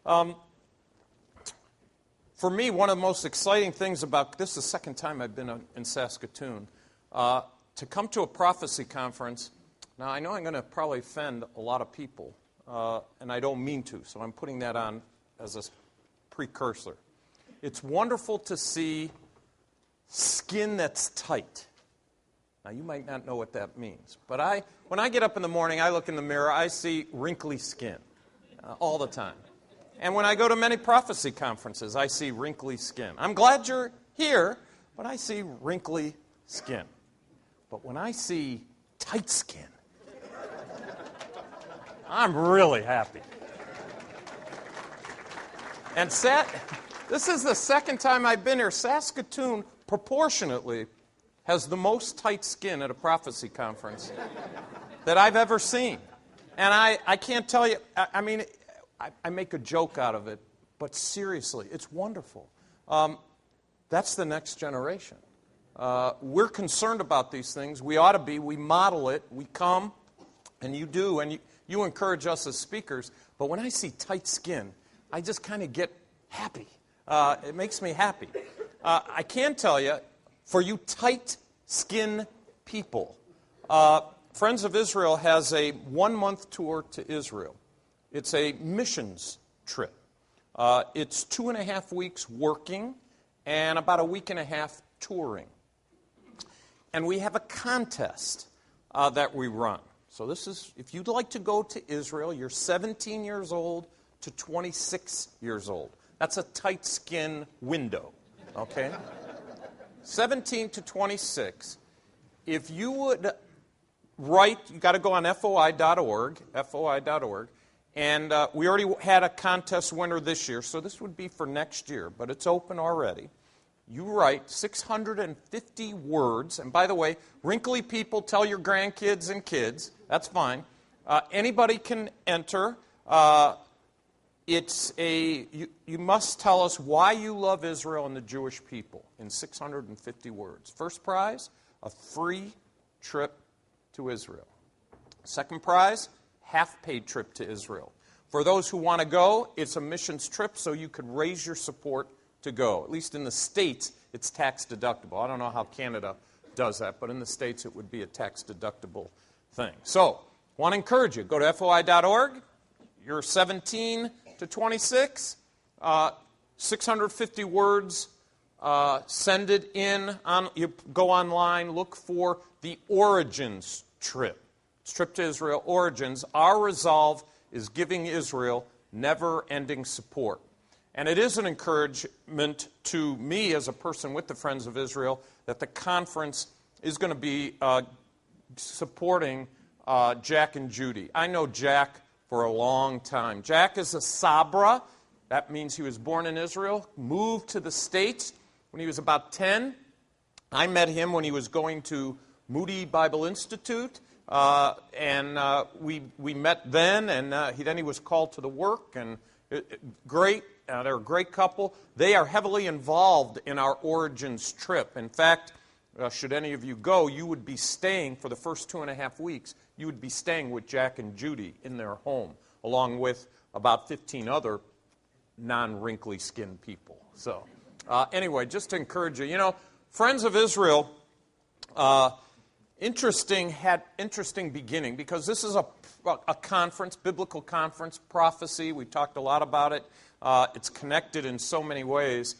For me, one of the most exciting things about, this is the second time I've been in Saskatoon, to come to a prophecy conference. Now, I know I'm going to probably offend a lot of people, and I don't mean to, so I'm putting that on as a precursor. It's wonderful to see skin that's tight. Now, you might not know what that means, but when I get up in the morning, I look in the mirror, I see wrinkly skin all the time. And when I go to many prophecy conferences, I see wrinkly skin. I'm glad you're here, but I see wrinkly skin. But when I see tight skin, I'm really happy. And this is the second time I've been here. Saskatoon, proportionately, has the most tight skin at a prophecy conference that I've ever seen. And I can't tell you, I make a joke out of it, but seriously, it's wonderful. That's the next generation. We're concerned about these things. We ought to be. We model it. We come, and you do, and you encourage us as speakers. But when I see tight skin, I just kind of get happy. It makes me happy. I can tell you, for you tight-skinned people, Friends of Israel has a 1-month tour to Israel. It's a missions trip. It's 2.5 weeks working and about 1.5 weeks touring. And we have a contest that we run. So this is, if you'd like to go to Israel, you're 17 years old to 26 years old. That's a tight skin window, okay? 17 to 26. If you would write, you got to go on foi.org, and we already had a contest winner this year, so this would be for next year, but it's open already. You write 650 words, and by the way, wrinkly people, tell your grandkids and kids, that's fine. Anybody can enter. You must tell us why you love Israel and the Jewish people in 650 words. First prize, a free trip to Israel. Second prize, half-paid trip to Israel. For those who want to go, it's a missions trip, so you could raise your support to go. At least in the States, it's tax deductible. I don't know how Canada does that, but in the States, it would be a tax deductible thing. So, I want to encourage you. Go to foi.org. You're 17 to 26. 650 words. Send it in. You go online. Look for the Origins trip. It's trip to Israel. Origins. Our resolve is giving Israel never-ending support. And it is an encouragement to me as a person with the Friends of Israel that the conference is going to be supporting Jack and Judy. I know Jack for a long time. Jack is a Sabra. That means he was born in Israel, moved to the States when he was about 10. I met him when he was going to Moody Bible Institute, and we met then, and then he was called to the work, and great. They're a great couple. They are heavily involved in our Origins trip. In fact, should any of you go, you would be staying for the first 2.5 weeks. You would be staying with Jack and Judy in their home, along with about 15 other non-wrinkly skinned people. So, anyway, just to encourage you, Friends of Israel, had interesting beginning because this is a conference, biblical conference, prophecy. We talked a lot about it. It's connected in so many ways.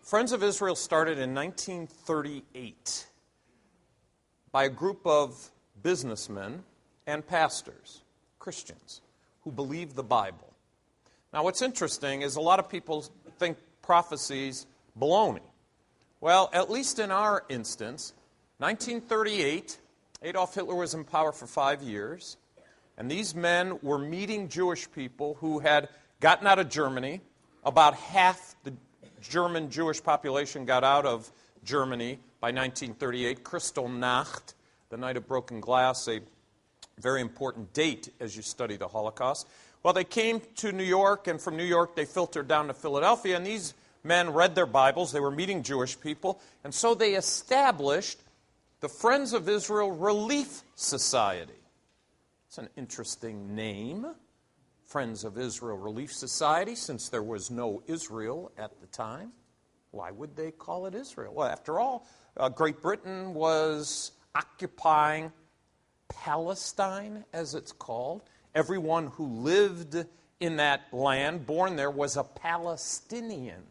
Friends of Israel started in 1938 by a group of businessmen and pastors, Christians, who believe the Bible. Now, what's interesting is a lot of people think prophecy's baloney. Well, at least in our instance, 1938, Adolf Hitler was in power for 5 years, and these men were meeting Jewish people who had gotten out of Germany. About half the German Jewish population got out of Germany by 1938. Kristallnacht, the night of broken glass, a very important date as you study the Holocaust. Well, they came to New York, and from New York they filtered down to Philadelphia, and these men read their Bibles. They were meeting Jewish people, and so they established the Friends of Israel Relief Society. It's an interesting name. Friends of Israel Relief Society, since there was no Israel at the time. Why would they call it Israel? Well, after all, Great Britain was occupying Palestine, as it's called. Everyone who lived in that land, born there, was a Palestinian,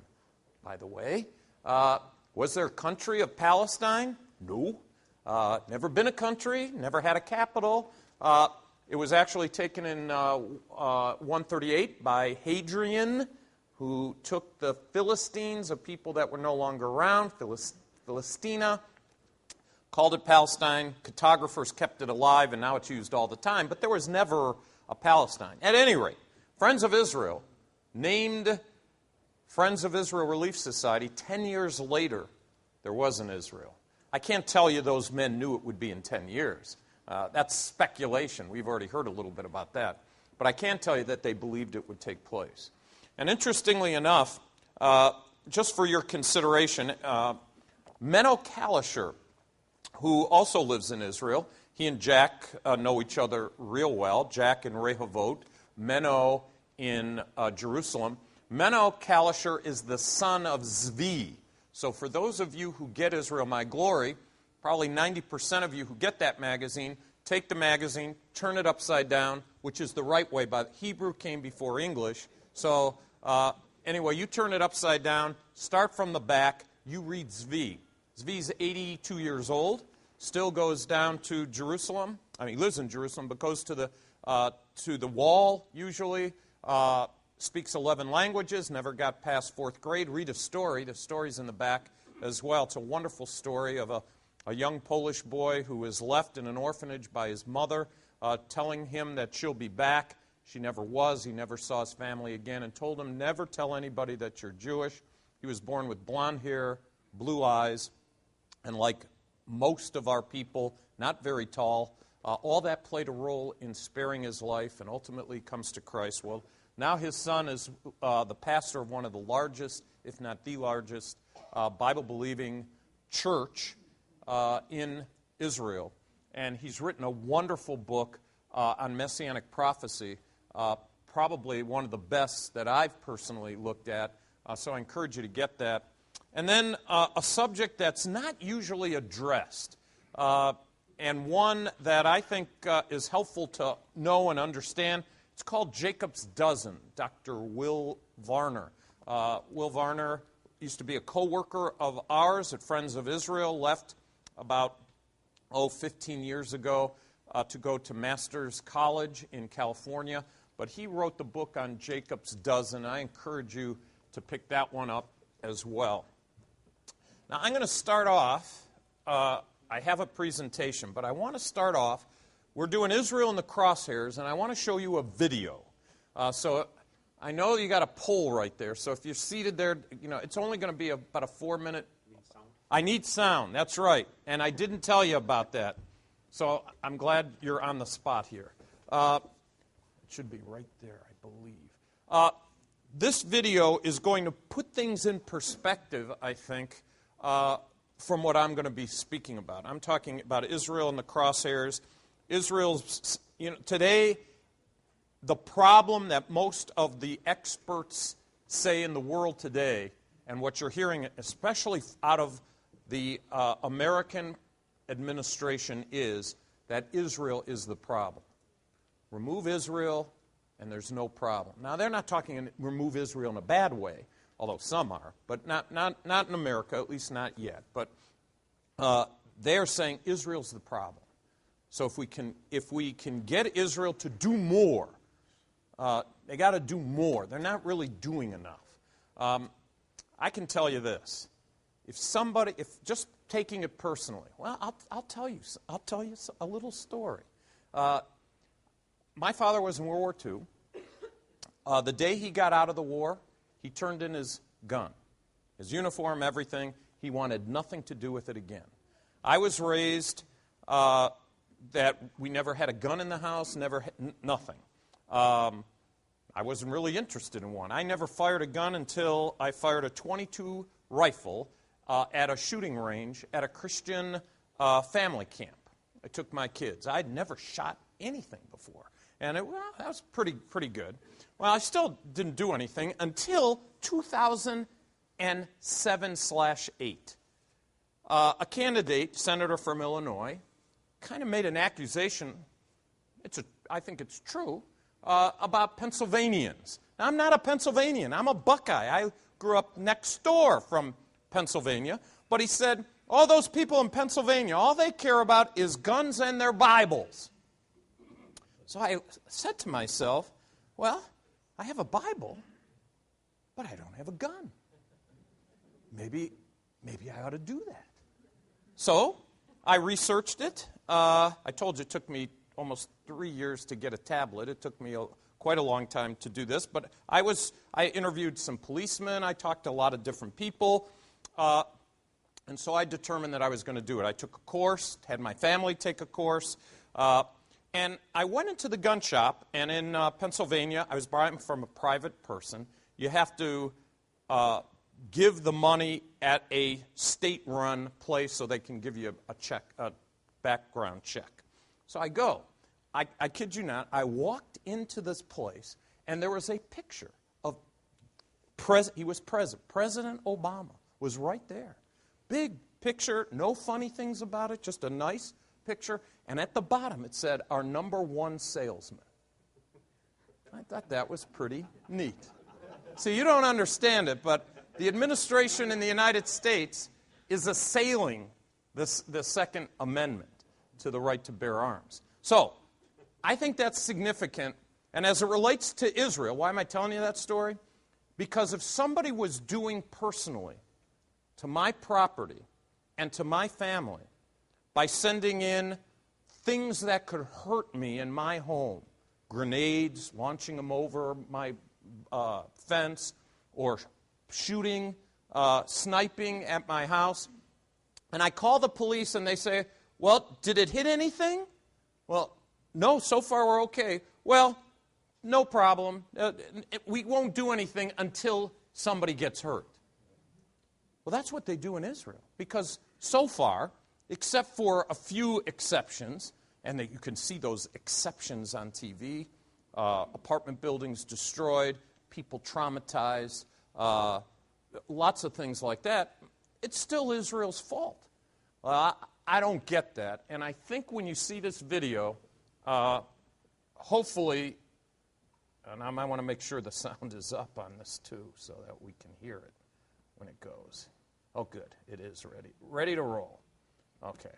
by the way. Was there a country of Palestine? No. Never been a country, never had a capital. It was actually taken in 138 by Hadrian, who took the Philistines, a people that were no longer around, Philistina, called it Palestine. Cartographers kept it alive, and now it's used all the time. But there was never a Palestine. At any rate, Friends of Israel, named Friends of Israel Relief Society, 10 years later, there was an Israel. I can't tell you those men knew it would be in 10 years. That's speculation. We've already heard a little bit about that. But I can tell you that they believed it would take place. And interestingly enough, just for your consideration, Menno Kalischer, who also lives in Israel, he and Jack know each other real well, Jack in Rehovot, Menno in Jerusalem. Menno Kalischer is the son of Zvi. So for those of you who get Israel My Glory, probably 90% of you who get that magazine, take the magazine, turn it upside down, which is the right way, but Hebrew came before English. So anyway, you turn it upside down, start from the back, you read Zvi. Zvi's 82 years old, still goes down to Jerusalem. I mean, he lives in Jerusalem, but goes to the wall usually, speaks 11 languages, never got past 4th grade. Read a story. The story's in the back as well. It's a wonderful story of a young Polish boy who was left in an orphanage by his mother, telling him that she'll be back. She never was. He never saw his family again, and told him, never tell anybody that you're Jewish. He was born with blonde hair, blue eyes, and like most of our people, not very tall. All that played a role in sparing his life, and ultimately comes to Christ. Well, now his son is the pastor of one of the largest, if not the largest, Bible-believing church in Israel. And he's written a wonderful book on Messianic prophecy, probably one of the best that I've personally looked at. So I encourage you to get that. And then a subject that's not usually addressed, and one that I think is helpful to know and understand. It's called Jacob's Dozen, Dr. Will Varner. Will Varner used to be a co-worker of ours at Friends of Israel, left about 15 years ago to go to Master's College in California. But he wrote the book on Jacob's Dozen. I encourage you to pick that one up as well. Now, I'm going to start off, I have a presentation, but I want to start off, we're doing Israel in the crosshairs, and I want to show you a video. So I know you got a poll right there, so if you're seated there, it's only going to be about a 4-minute. I need sound, that's right, and I didn't tell you about that. So I'm glad you're on the spot here. It should be right there, I believe. This video is going to put things in perspective, I think, from what I'm going to be speaking about. I'm talking about Israel in the crosshairs. Israel's, today, the problem that most of the experts say in the world today, and what you're hearing, especially out of the American administration, is that Israel is the problem. Remove Israel, and there's no problem. Now, they're not talking remove Israel in a bad way, although some are, but not in America, at least not yet. But they're saying Israel's the problem. So if we can get Israel to do more, they got to do more. They're not really doing enough. I can tell you this: if just taking it personally, well, I'll tell you a little story. My father was in World War II. The day he got out of the war, he turned in his gun, his uniform, everything. He wanted nothing to do with it again. I was raised that we never had a gun in the house, nothing. I wasn't really interested in one. I never fired a gun until I fired a .22 rifle at a shooting range at a Christian family camp. I took my kids. I'd never shot anything before. And that was pretty good. Well, I still didn't do anything until 2007/8. A candidate, senator from Illinois, kind of made an accusation, I think it's true, about Pennsylvanians. Now, I'm not a Pennsylvanian. I'm a Buckeye. I grew up next door from Pennsylvania. But he said, all those people in Pennsylvania, all they care about is guns and their Bibles. So I said to myself, well, I have a Bible, but I don't have a gun. Maybe I ought to do that. So I researched it. I told you it took me almost 3 years to get a tablet. It took me quite a long time to do this. But I interviewed some policemen. I talked to a lot of different people. And so I determined that I was going to do it. I took a course, had my family take a course. And I went into the gun shop. And in Pennsylvania, I was buying from a private person. You have to give the money at a state-run place so they can give you a background check. So I go. I kid you not, I walked into this place, and there was a picture of he was president. President Obama was right there. Big picture, no funny things about it, just a nice picture. And at the bottom it said, our #1 salesman. I thought that was pretty neat. See, you don't understand it, but the administration in the United States is assailing the Second Amendment to the right to bear arms. So, I think that's significant. And as it relates to Israel, why am I telling you that story? Because if somebody was doing personally to my property and to my family by sending in things that could hurt me in my home, grenades, launching them over my fence, or shooting, sniping at my house, and I call the police and they say, well, did it hit anything? Well, no, so far we're okay. Well, no problem. We won't do anything until somebody gets hurt. Well, that's what they do in Israel. Because so far, except for a few exceptions, and you can see those exceptions on TV, apartment buildings destroyed, people traumatized, lots of things like that, it's still Israel's fault. I don't get that. And I think when you see this video, hopefully, and I might want to make sure the sound is up on this too so that we can hear it when it goes. Oh, good. It is ready. Ready to roll. Okay.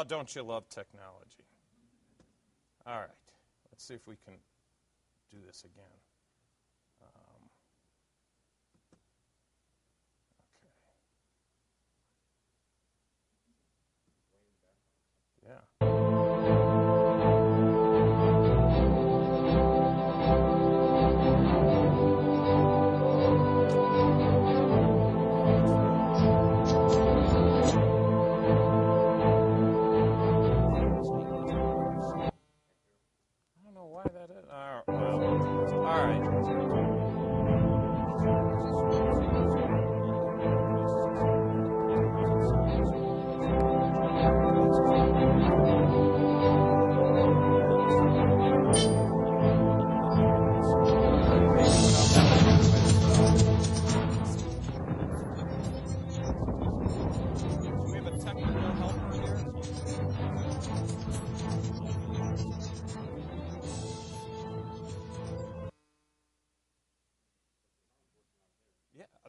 Don't you love technology? All right. Let's see if we can do this again. Okay. Yeah.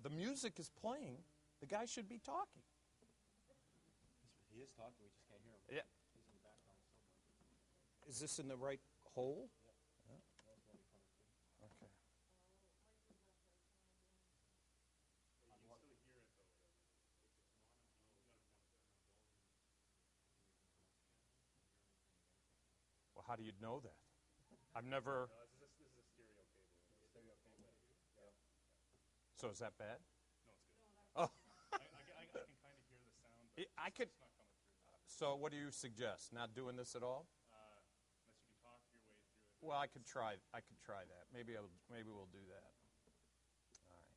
The music is playing. The guy should be talking. He is talking, we just can't hear him. Yeah. He's in the background somewhere. Is this in the right hole? Yeah. That's where we're coming through. Okay. Well, how do you know that? I've never... This is a stereo cable. Stereo cable. Yeah. So is that bad? No, it's good. Oh. I can kind of hear the sound, but I could... it's not coming through. So what do you suggest? Not doing this at all? Unless you can talk your way through it. Well, I could try that. Maybe we'll do that. All right.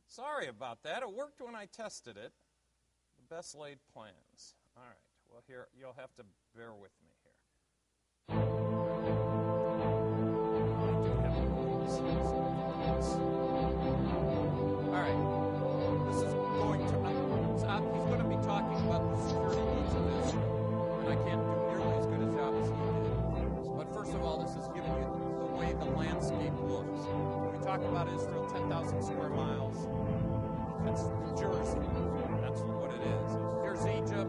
Sorry about that. It worked when I tested it. The best laid plans. All right. Well, here you'll have to bear with me here. I do have a rules. All right. This is going to. He's going to be talking about the security needs of Israel, and I can't do nearly as good a job as he did. But first of all, this is giving you the way the landscape looks. When we talk about Israel, 10,000 square miles. That's New Jersey. That's what it is. Here's Egypt.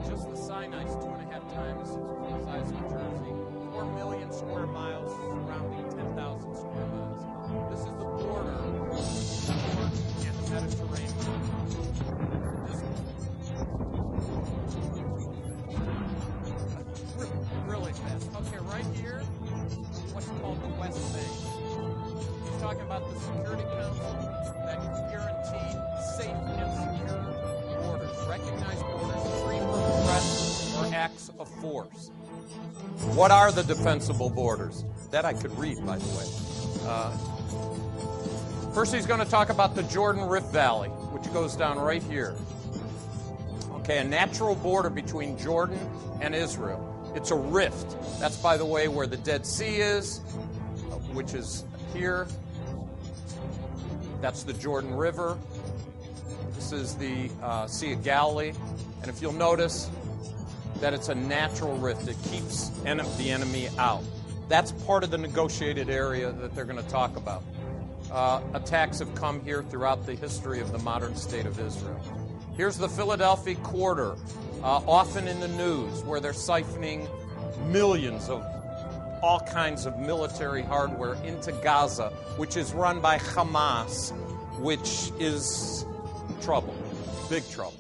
Just the Sinai's 2.5 times the size of Jersey. 4 million square miles surrounding 10,000 square miles. This is the border and the Mediterranean. Really fast. Okay, right here, what's called the West Bank. He's talking about the Security Council that guarantee safe and secure borders, recognized borders free from threats or acts of force. What are the defensible borders? That I could read, by the way. First, he's going to talk about the Jordan Rift Valley, which goes down right here. Okay, a natural border between Jordan and Israel. It's a rift. That's, by the way, where the Dead Sea is, which is here. That's the Jordan River. This is the Sea of Galilee. And if you'll notice that it's a natural rift, it keeps the enemy out. That's part of the negotiated area that they're going to talk about. Attacks have come here throughout the history of the modern state of Israel. Here's the Philadelphia Quarter, often in the news, where they're siphoning millions of all kinds of military hardware into Gaza, which is run by Hamas, which is trouble, big trouble.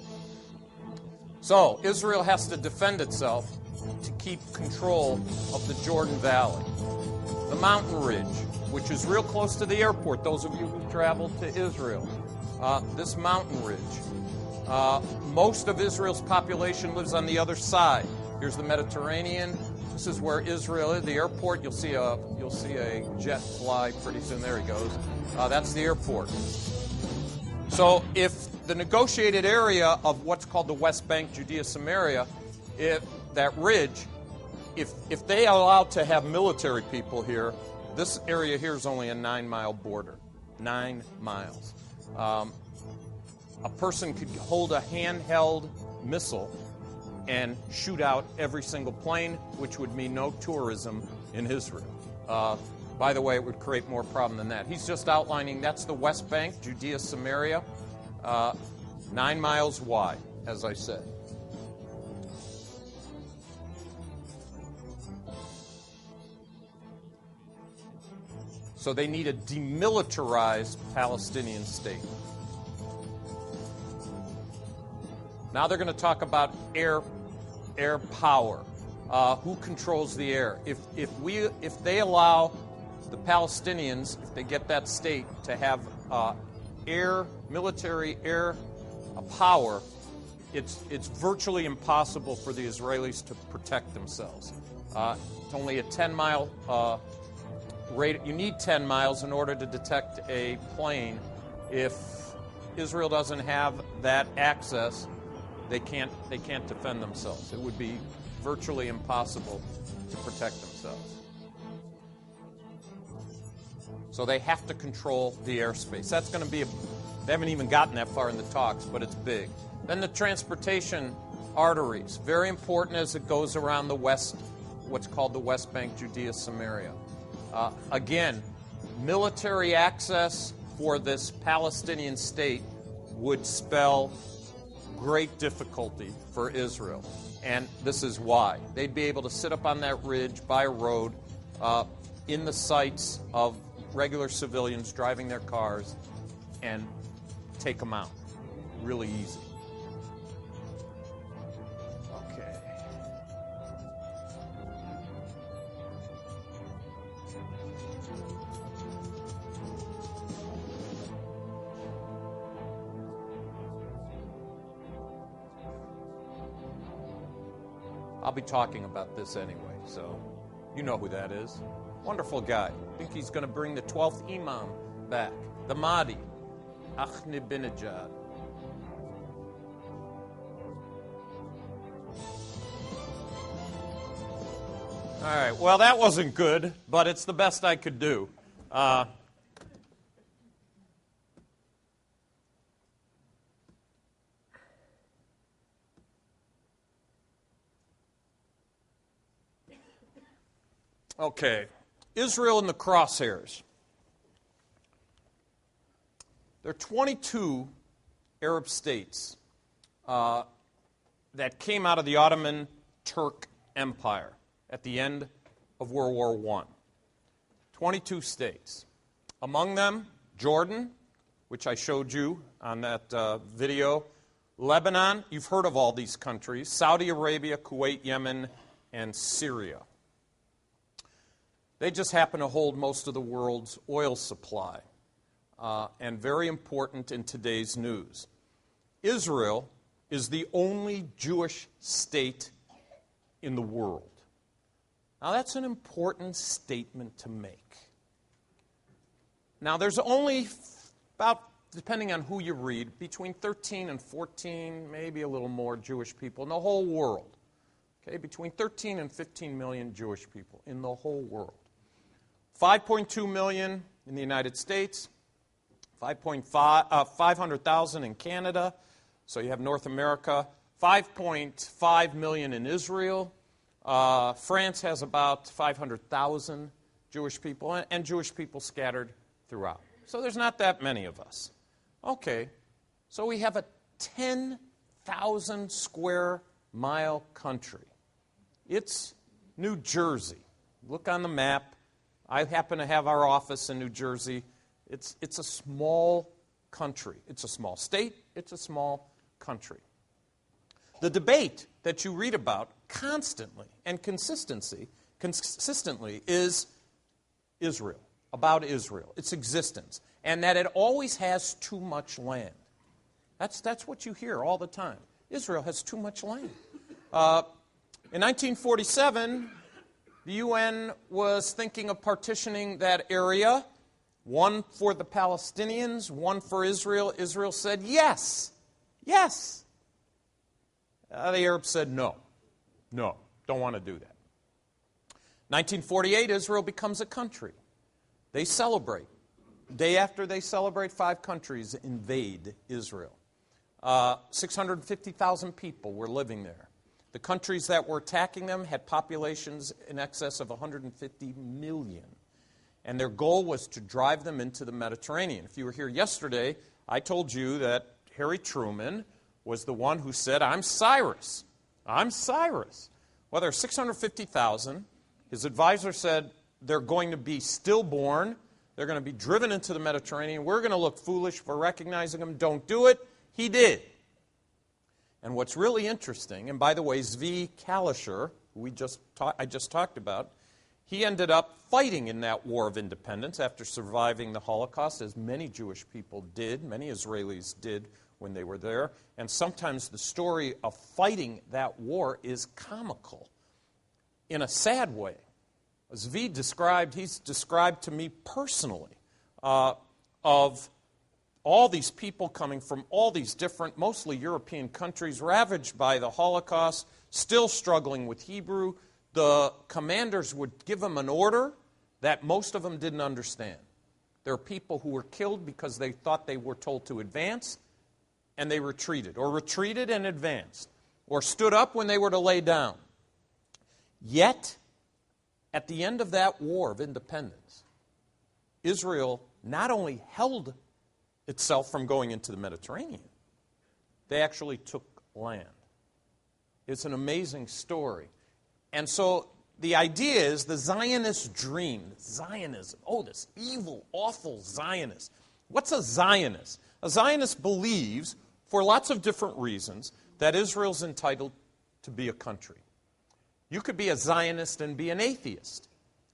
So Israel has to defend itself to keep control of the Jordan Valley. The mountain ridge, which is real close to the airport, those of you who traveled to Israel, this mountain ridge. Most of Israel's population lives on the other side. Here's the Mediterranean. This is where Israel is. The airport. You'll see a jet fly pretty soon. There he goes. That's the airport. So if the negotiated area of what's called the West Bank, Judea, Samaria, that ridge, if they allow to have military people here, this area here is only a 9-mile border. 9 miles. A person could hold a handheld missile and shoot out every single plane, which would mean no tourism in Israel. By the way, it would create more problem than that. He's just outlining that's the West Bank, Judea, Samaria, 9 miles wide, as I said. So they need a demilitarized Palestinian state. Now they're going to talk about air power. Who controls the air? If they allow the Palestinians, if they get that state to have military air power, it's virtually impossible for the Israelis to protect themselves. It's only a 10-mile rate. You need 10 miles in order to detect a plane. If Israel doesn't have that access, they can't defend themselves. It would be virtually impossible to protect themselves. So they have to control the airspace. That's going to be they haven't even gotten that far in the talks, but it's big. Then the transportation arteries, very important as it goes around the west, what's called the West Bank, Judea, Samaria. Again, military access for this Palestinian state would spell great difficulty for Israel. And this is why. They'd be able to sit up on that ridge by a road in the sights of regular civilians driving their cars and take them out. Really easy. Okay. I'll be talking about this anyway, so you know who that is. Wonderful guy. I think he's going to bring the 12th Imam back, the Mahdi, Ahmadinejad. All right, well, that wasn't good, but it's the best I could do. Okay, Israel in the crosshairs. There are 22 Arab states that came out of the Ottoman Turk Empire at the end of World War I. 22 states. Among them, Jordan, which I showed you on that video, Lebanon, you've heard of all these countries, Saudi Arabia, Kuwait, Yemen, and Syria. They just happen to hold most of the world's oil supply, and very important in today's news. Israel is the only Jewish state in the world. Now, that's an important statement to make. Now, there's only about, depending on who you read, between 13 and 14, maybe a little more Jewish people in the whole world. Okay, between 13 and 15 million Jewish people in the whole world. 5.2 million in the United States, 500,000 in Canada, so you have North America, 5.5 million in Israel. France has about 500,000 Jewish people, and Jewish people scattered throughout. So there's not that many of us. Okay, so we have a 10,000 square mile country. It's New Jersey. Look on the map. I happen to have our office in New Jersey. It's a small country. It's a small state. It's a small country. The debate that you read about constantly and consistently is Israel, about Israel, its existence, and that it always has too much land. That's what you hear all the time. Israel has too much land. In 1947, the UN was thinking of partitioning that area, one for the Palestinians, one for Israel. Israel said, yes, yes. The Arabs said, no, don't want to do that. 1948, Israel becomes a country. They celebrate. The day after they celebrate, 5 countries invade Israel. 650,000 people were living there. The countries that were attacking them had populations in excess of 150 million. And their goal was to drive them into the Mediterranean. If you were here yesterday, I told you that Harry Truman was the one who said, I'm Cyrus. I'm Cyrus. Well, there are 650,000. His advisor said they're going to be stillborn. They're going to be driven into the Mediterranean. We're going to look foolish for recognizing them. Don't do it. He did. And what's really interesting, and by the way, Zvi Kalisher, who I just talked about, he ended up fighting in that war of independence after surviving the Holocaust, as many Jewish people did, many Israelis did when they were there. And sometimes the story of fighting that war is comical in a sad way. Zvi he's described to me personally of all these people coming from all these different, mostly European countries, ravaged by the Holocaust, still struggling with Hebrew. The commanders would give them an order that most of them didn't understand. There are people who were killed because they thought they were told to advance, and they retreated, or retreated and advanced, or stood up when they were to lay down. Yet, at the end of that war of independence, Israel not only held itself from going into the Mediterranean. They actually took land. It's an amazing story. And so the idea is the Zionist dream, Zionism. Oh, this evil, awful Zionist. What's a Zionist? A Zionist believes, for lots of different reasons, that Israel's entitled to be a country. You could be a Zionist and be an atheist.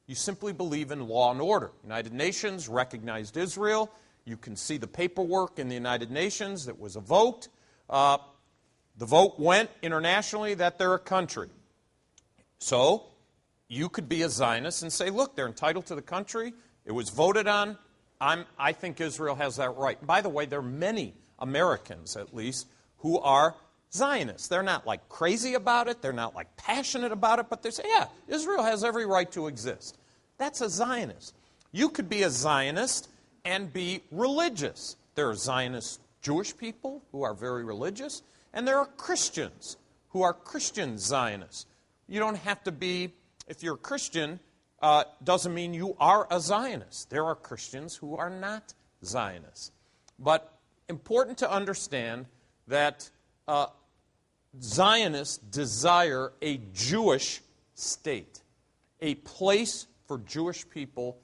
You simply believe in law and order. United Nations recognized Israel. You can see the paperwork in the United Nations that was a vote. The vote went internationally that they're a country. So you could be a Zionist and say, look, they're entitled to the country. It was voted on. I think Israel has that right. And by the way, there are many Americans, at least, who are Zionists. They're not like crazy about it. They're not like passionate about it. But they say, yeah, Israel has every right to exist. That's a Zionist. You could be a Zionist and be religious. There are Zionist Jewish people who are very religious, and there are Christians who are Christian Zionists. You don't have to be, if you're a Christian, doesn't mean you are a Zionist. There are Christians who are not Zionists. But important to understand that Zionists desire a Jewish state, a place for Jewish people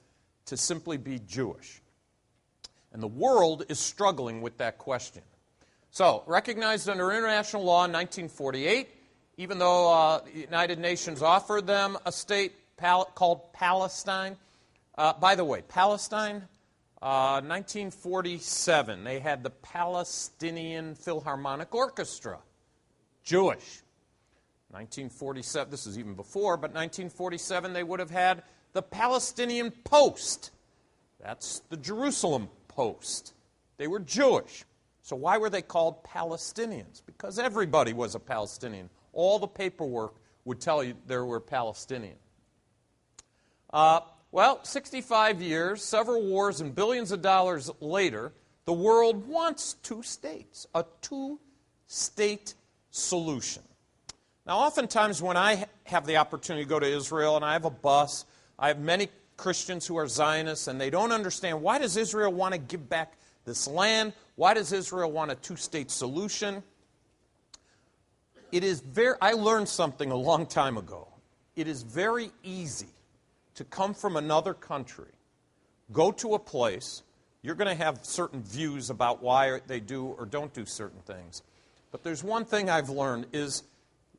to simply be Jewish. And the world is struggling with that question. So, recognized under international law in 1948, even though the United Nations offered them a state called Palestine. By the way, Palestine, 1947, they had the Palestinian Philharmonic Orchestra, Jewish. 1947, this is even before, but 1947 they would have had the Palestinian Post. That's the Jerusalem Post. They were Jewish. So why were they called Palestinians? Because everybody was a Palestinian. All the paperwork would tell you they were Palestinian. 65 years, several wars, and billions of dollars later, the world wants two states, a two-state solution. Now, oftentimes when I have the opportunity to go to Israel, and I have a bus, I have many Christians who are Zionists, and they don't understand, why does Israel want to give back this land? Why does Israel want a two-state solution? I learned something a long time ago. It is very easy to come from another country, go to a place, you're going to have certain views about why they do or don't do certain things. But there's one thing I've learned is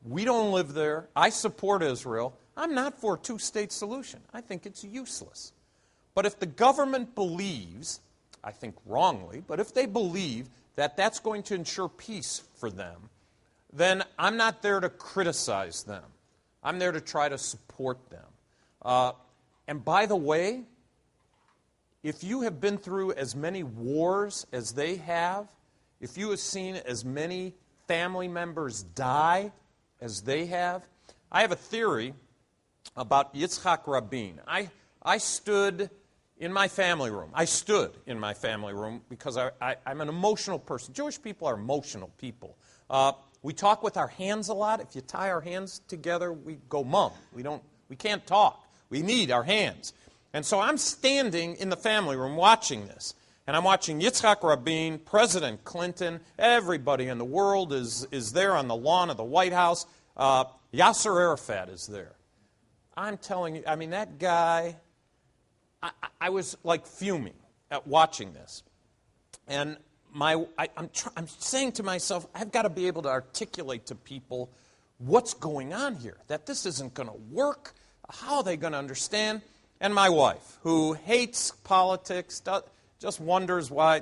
we don't live there. I support Israel. I'm not for a two-state solution. I think it's useless. But if the government believes, I think wrongly, but if they believe that that's going to ensure peace for them, then I'm not there to criticize them. I'm there to try to support them. And by the way, if you have been through as many wars as they have, if you have seen as many family members die as they have, I have a theory about Yitzhak Rabin. I stood in my family room. I stood in my family room because I'm an emotional person. Jewish people are emotional people. We talk with our hands a lot. If you tie our hands together, we go mum. We can't talk. We need our hands. And so I'm standing in the family room watching this. And I'm watching Yitzhak Rabin, President Clinton, everybody in the world is there on the lawn of the White House. Yasser Arafat is there. I'm telling you, that guy, I was like fuming at watching this. And I'm saying to myself, I've got to be able to articulate to people what's going on here, that this isn't going to work. How are they going to understand? And my wife, who hates politics, just wonders why,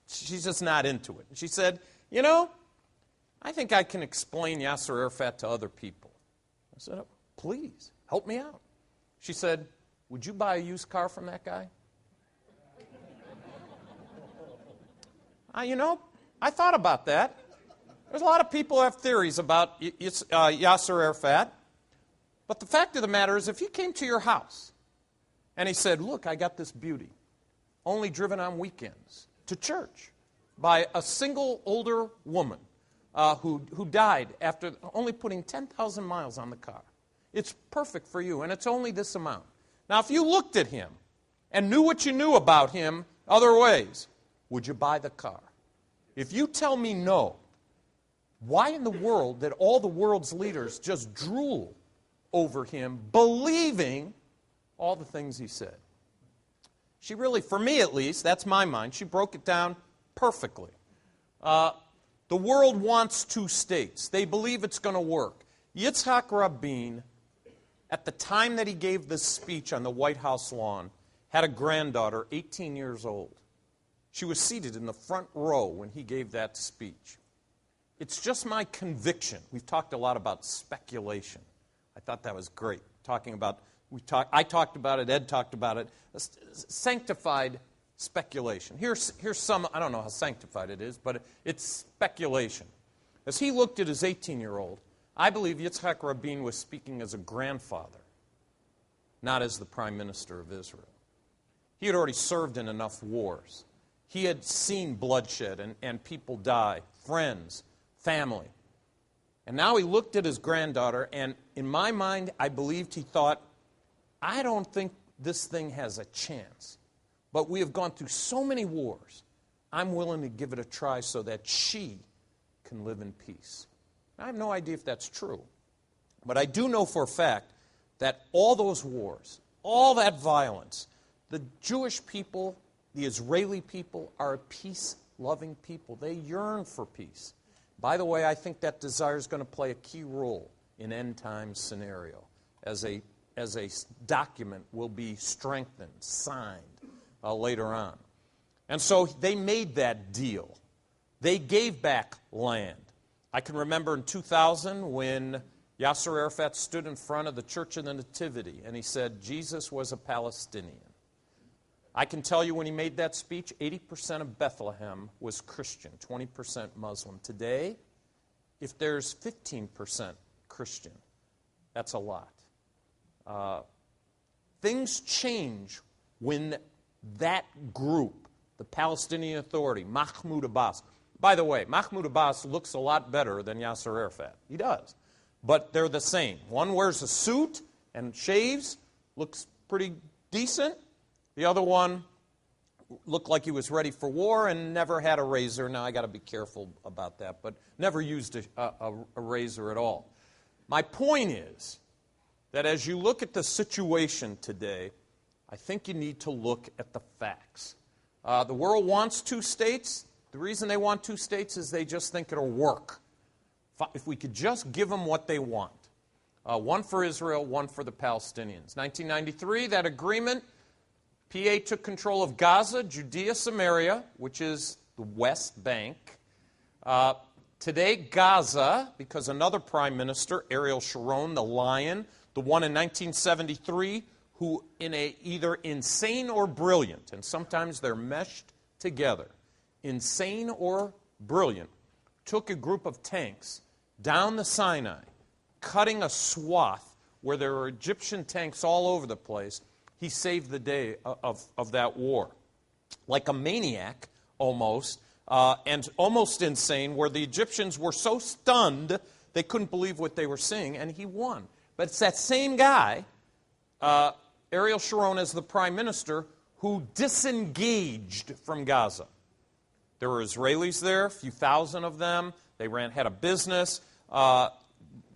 she's just not into it. And she said, I think I can explain Yasser Arafat to other people. I said, oh, please, help me out. She said, would you buy a used car from that guy? I thought about that. There's a lot of people who have theories about Yasser Arafat. But the fact of the matter is, if he came to your house and he said, look, I got this beauty, only driven on weekends, to church by a single older woman who died after only putting 10,000 miles on the car. It's perfect for you, and it's only this amount. Now, if you looked at him and knew what you knew about him other ways, would you buy the car? If you tell me no, why in the world did all the world's leaders just drool over him, believing all the things he said? She really, for me at least, that's my mind, she broke it down perfectly. The world wants two states. They believe it's going to work. Yitzhak Rabin, at the time that he gave this speech on the White House lawn, had a granddaughter, 18 years old. She was seated in the front row when he gave that speech. It's just my conviction. We've talked a lot about speculation. I thought that was great. I talked about it, Ed talked about it. Sanctified speculation. Here's some, I don't know how sanctified it is, but it's speculation. As he looked at his 18-year-old, I believe Yitzhak Rabin was speaking as a grandfather, not as the prime minister of Israel. He had already served in enough wars. He had seen bloodshed and people die, friends, family. And now he looked at his granddaughter, and in my mind, I believed he thought, I don't think this thing has a chance. But we have gone through so many wars, I'm willing to give it a try so that she can live in peace. I have no idea if that's true. But I do know for a fact that all those wars, all that violence, the Jewish people, the Israeli people are a peace-loving people. They yearn for peace. By the way, I think that desire is going to play a key role in end-time scenario as a document will be strengthened, signed later on. And so they made that deal. They gave back land. I can remember in 2000 when Yasser Arafat stood in front of the Church of the Nativity and he said Jesus was a Palestinian. I can tell you when he made that speech, 80% of Bethlehem was Christian, 20% Muslim. Today, if there's 15% Christian, that's a lot. Things change when that group, the Palestinian Authority, Mahmoud Abbas. By the way, Mahmoud Abbas looks a lot better than Yasser Arafat. He does. But they're the same. One wears a suit and shaves, looks pretty decent. The other one looked like he was ready for war and never had a razor. Now, I got to be careful about that, but never used a razor at all. My point is that as you look at the situation today, I think you need to look at the facts. The world wants two states. The reason they want two states is they just think it'll work. If we could just give them what they want. One for Israel, one for the Palestinians. 1993, that agreement, PA took control of Gaza, Judea, Samaria, which is the West Bank. Today, Gaza, because another prime minister, Ariel Sharon, the lion, the one in 1973, who in either insane or brilliant, and sometimes they're meshed together, insane or brilliant, took a group of tanks down the Sinai, cutting a swath where there were Egyptian tanks all over the place. He saved the day of that war. Like a maniac, almost, and almost insane, where the Egyptians were so stunned they couldn't believe what they were seeing, and he won. But it's that same guy, Ariel Sharon as the prime minister, who disengaged from Gaza. There were Israelis there, a few thousand of them. They had a business.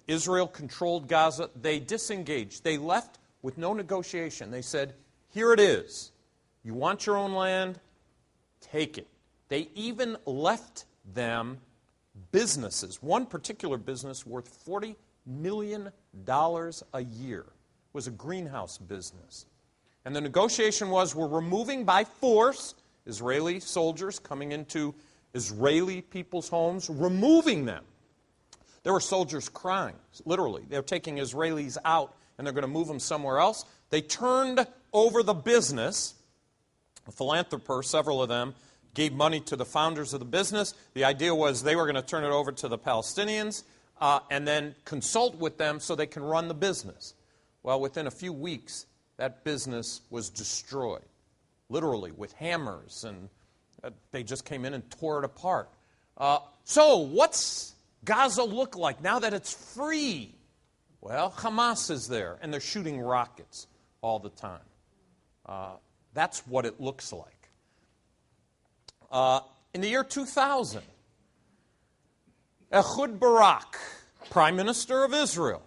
Israel controlled Gaza. They disengaged. They left with no negotiation. They said, here it is. You want your own land? Take it. They even left them businesses. One particular business worth $40 million a year was a greenhouse business. And the negotiation was, we're removing by force Israeli soldiers coming into Israeli people's homes, removing them. There were soldiers crying, literally. They're taking Israelis out, and they're going to move them somewhere else. They turned over the business. A philanthropist, several of them, gave money to the founders of the business. The idea was they were going to turn it over to the Palestinians and then consult with them so they can run the business. Well, within a few weeks, that business was destroyed, literally, with hammers, and they just came in and tore it apart. So what's Gaza look like now that it's free? Well, Hamas is there, and they're shooting rockets all the time. That's what it looks like. In the year 2000, Ehud Barak, Prime Minister of Israel,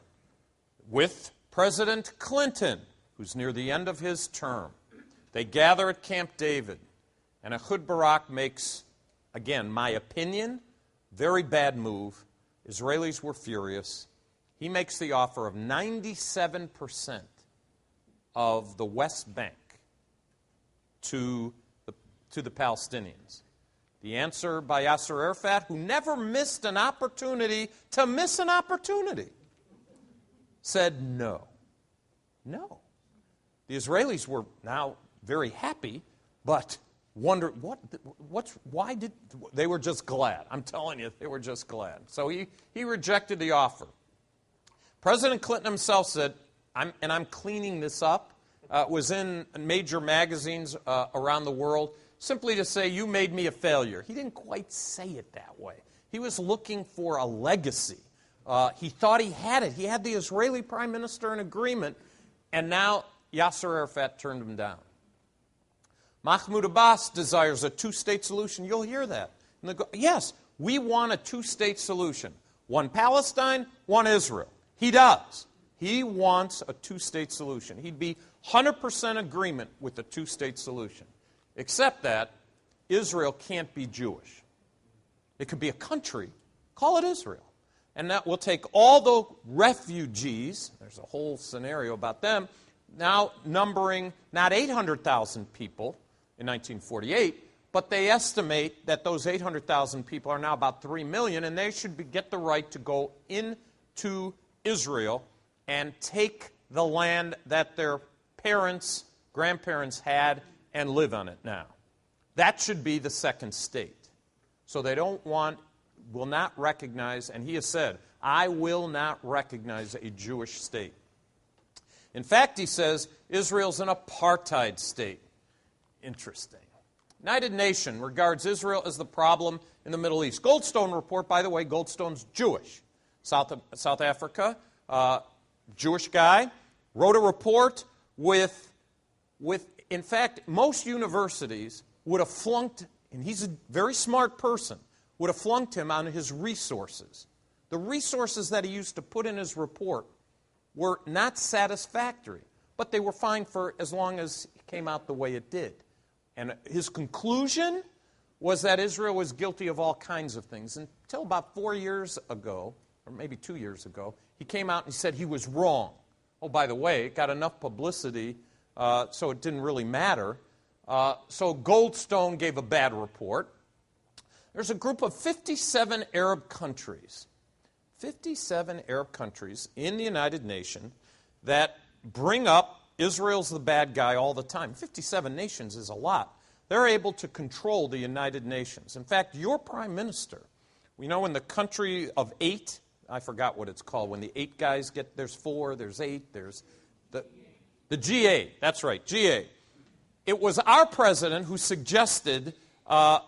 with President Clinton, who's near the end of his term, they gather at Camp David, and Ehud Barak makes, again, my opinion, very bad move. Israelis were furious. He makes the offer of 97% of the West Bank to the Palestinians. The answer by Yasser Arafat, who never missed an opportunity to miss an opportunity, said no. No. The Israelis were now very happy, but wondered they were just glad. I'm telling you, they were just glad. So he rejected the offer. President Clinton himself said, I'm cleaning this up, was in major magazines around the world, simply to say, you made me a failure. He didn't quite say it that way. He was looking for a legacy. He thought he had it. He had the Israeli prime minister in agreement, and now Yasser Arafat turned him down. Mahmoud Abbas desires a two-state solution. You'll hear that. Yes, we want a two-state solution. One Palestine, one Israel. He does. He wants a two-state solution. He'd be 100% agreement with the two-state solution. Except that Israel can't be Jewish. It could be a country. Call it Israel. And that will take all the refugees, there's a whole scenario about them, now numbering not 800,000 people in 1948, but they estimate that those 800,000 people are now about 3 million, and they should get the right to go into Israel and take the land that their parents, grandparents had and live on it now. That should be the second state. So they will not recognize, and he has said, I will not recognize a Jewish state. In fact, he says, Israel's an apartheid state. Interesting. United Nations regards Israel as the problem in the Middle East. Goldstone report, by the way, Goldstone's Jewish. South Africa, Jewish guy, wrote a report with in fact, most universities would have flunked, and he's a very smart person, would have flunked him on his resources. The resources that he used to put in his report were not satisfactory, but they were fine for as long as it came out the way it did. And his conclusion was that Israel was guilty of all kinds of things. Until about 4 years ago, or maybe 2 years ago, he came out and said he was wrong. Oh, by the way, it got enough publicity, so it didn't really matter. So Goldstone gave a bad report. There's a group of 57 Arab countries, 57 Arab countries in the United Nations that bring up Israel's the bad guy all the time. 57 nations is a lot. They're able to control the United Nations. In fact, your prime minister, we know in the country of 8, I forgot what it's called, when the 8 guys get, there's 4, there's 8, there's the G8, that's right, G8. It was our president who suggested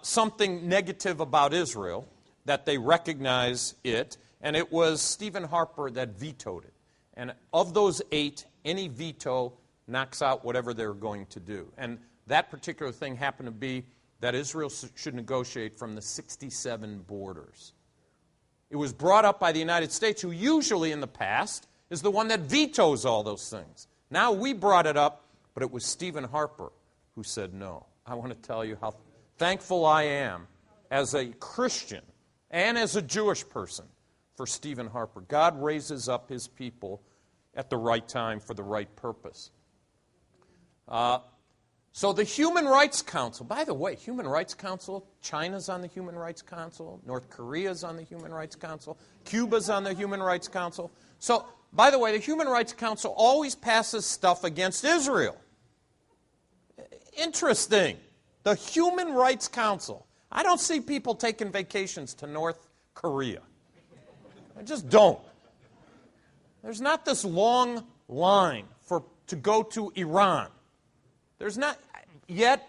something negative about Israel, that they recognize it, and it was Stephen Harper that vetoed it. And of those 8, any veto knocks out whatever they're going to do. And that particular thing happened to be that Israel should negotiate from the 67 borders. It was brought up by the United States, who usually in the past is the one that vetoes all those things. Now we brought it up, but it was Stephen Harper who said no. I want to tell you how thankful I am as a Christian and as a Jewish person for Stephen Harper. God raises up his people at the right time for the right purpose. So the Human Rights Council, by the way, Human Rights Council, China's on the Human Rights Council, North Korea's on the Human Rights Council, Cuba's on the Human Rights Council. So, by the way, the Human Rights Council always passes stuff against Israel. Interesting. The Human Rights Council. I don't see people taking vacations to North Korea. I just don't. There's not this long line to go to Iran. There's not, yet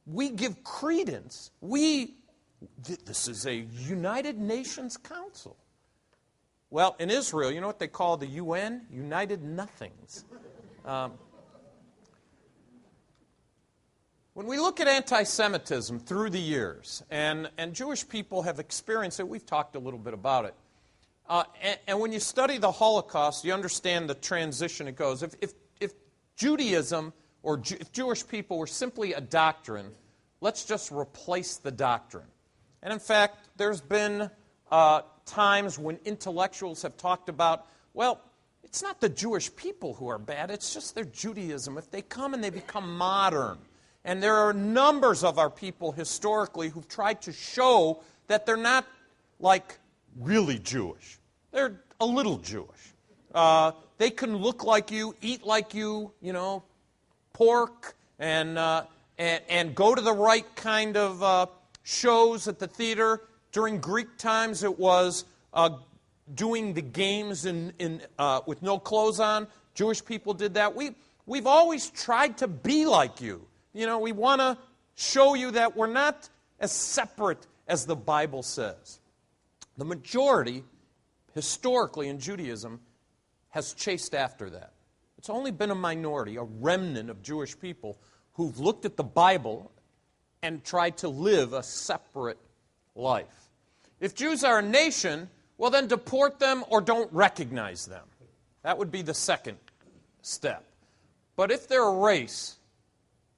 we give credence. This is a United Nations Council. Well, in Israel, you know what they call the UN? United Nothings. When we look at anti-Semitism through the years, and Jewish people have experienced it, we've talked a little bit about it. And when you study the Holocaust, you understand the transition it goes. If Judaism or if Jewish people were simply a doctrine, let's just replace the doctrine. And in fact, there's been times when intellectuals have talked about, well, it's not the Jewish people who are bad, it's just their Judaism. If they come and they become modern. And there are numbers of our people historically who've tried to show that they're not like really Jewish. They're a little Jewish. They can look like you, eat like you, pork, and go to the right kind of shows at the theater. During Greek times, it was doing the games with no clothes on. Jewish people did that. We've always tried to be like you. We want to show you that we're not as separate as the Bible says. The majority, historically in Judaism, has chased after that. It's only been a minority, a remnant of Jewish people who've looked at the Bible and tried to live a separate life. If Jews are a nation, well then deport them or don't recognize them. That would be the second step. But if they're a race,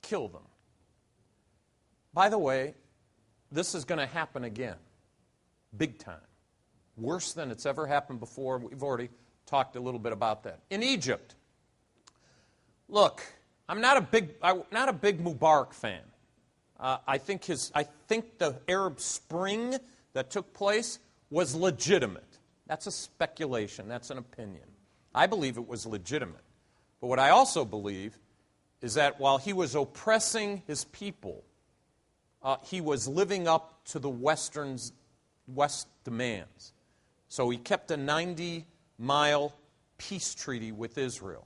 kill them. By the way, this is going to happen again. Big time. Worse than it's ever happened before. We've already talked a little bit about that. In Egypt, look, I'm not a big Mubarak fan. I think the Arab Spring that took place was legitimate. That's a speculation. That's an opinion. I believe it was legitimate. But what I also believe is that while he was oppressing his people, he was living up to the West demands. So he kept a 90-mile peace treaty with Israel.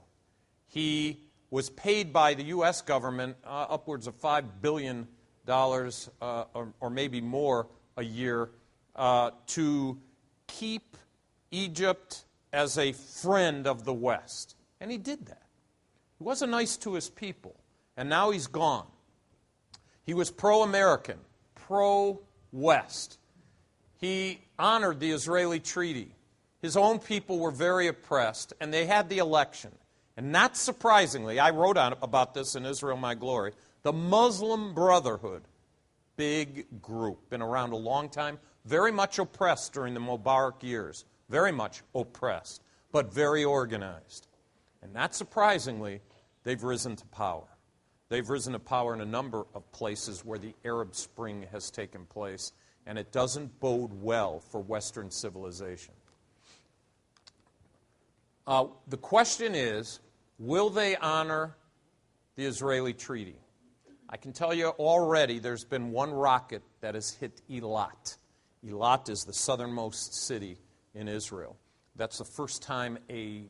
He was paid by the U.S. government upwards of $5 billion or maybe more a year to keep Egypt as a friend of the West. And he did that. He wasn't nice to his people, and now he's gone. He was pro-American, pro-West. He honored the Israeli treaty. His own people were very oppressed, and they had the election. And not surprisingly, I wrote about this in Israel, My Glory, the Muslim Brotherhood, big group, been around a long time, very much oppressed during the Mubarak years, very much oppressed, but very organized. And not surprisingly, they've risen to power. They've risen to power in a number of places where the Arab Spring has taken place, and it doesn't bode well for Western civilization. The question is, will they honor the Israeli treaty? I can tell you already there's been one rocket that has hit Eilat. Eilat is the southernmost city in Israel. That's the first time a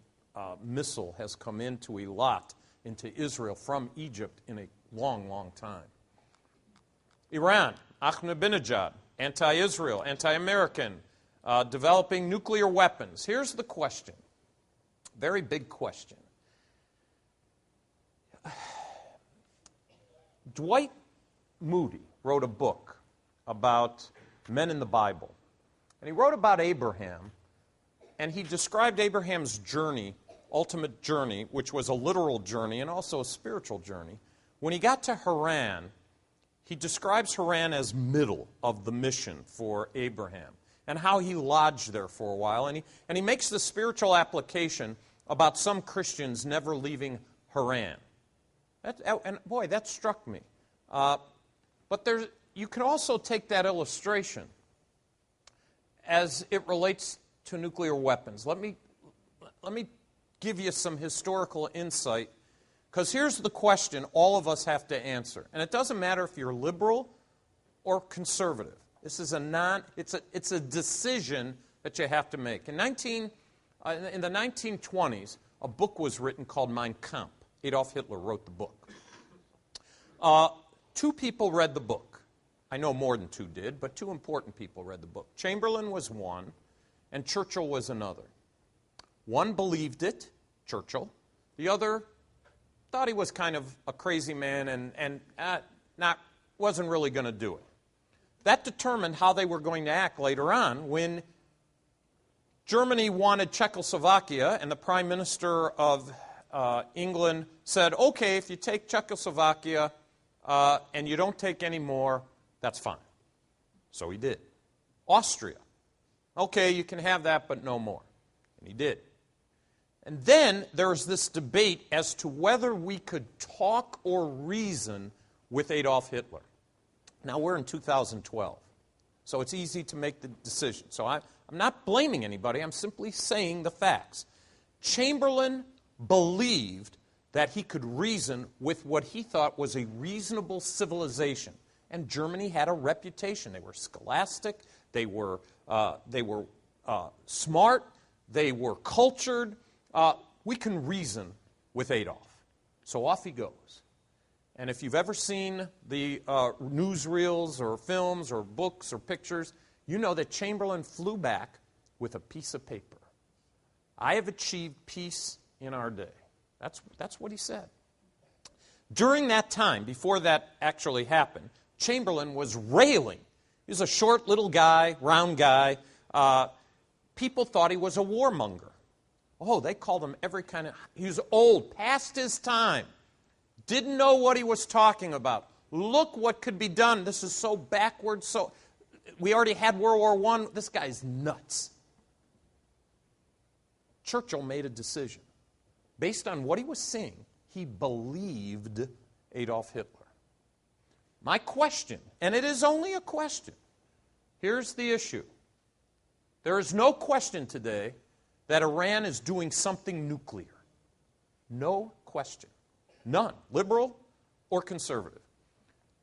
missile has come into Eilat, into Israel from Egypt in a long, long time. Iran, Ahmadinejad, anti-Israel, anti-American, developing nuclear weapons. Here's the question, very big question. Dwight Moody wrote a book about men in the Bible. And he wrote about Abraham, and he described Abraham's journey, ultimate journey, which was a literal journey and also a spiritual journey. When he got to Haran, he describes Haran as middle of the mission for Abraham and how he lodged there for a while. And he makes the spiritual application about some Christians never leaving Haran. And boy, that struck me. But you can also take that illustration as it relates to nuclear weapons. Let me give you some historical insight, because here's the question all of us have to answer. And it doesn't matter if you're liberal or conservative. This is it's a decision that you have to make. In the 1920s, a book was written called Mein Kampf. Adolf Hitler wrote the book. Two people read the book. I know more than two did, but two important people read the book. Chamberlain was one, and Churchill was another. One believed it, Churchill. The other thought he was kind of a crazy man and wasn't really going to do it. That determined how they were going to act later on when Germany wanted Czechoslovakia, and the Prime Minister of England said, okay, if you take Czechoslovakia and you don't take any more, that's fine. So he did. Austria, okay, you can have that, but no more. And he did. And then there was this debate as to whether we could talk or reason with Adolf Hitler. Now we're in 2012, so it's easy to make the decision. So I'm not blaming anybody, I'm simply saying the facts. Chamberlain believed that he could reason with what he thought was a reasonable civilization. And Germany had a reputation. They were scholastic, they were smart, they were cultured. We can reason with Adolf. So off he goes. And if you've ever seen the newsreels or films or books or pictures, you know that Chamberlain flew back with a piece of paper. I have achieved peace in our day. That's what he said. During that time, before that actually happened, Chamberlain was railing. He was a short little guy, round guy. People thought he was a warmonger. Oh, they called him every kind of... He was old, past his time. Didn't know what he was talking about. Look what could be done. This is so backward. So we already had World War I. This guy's nuts. Churchill made a decision. Based on what he was seeing, he believed Adolf Hitler. My question, and it is only a question, here's the issue. There is no question today that Iran is doing something nuclear. No question. None, liberal or conservative.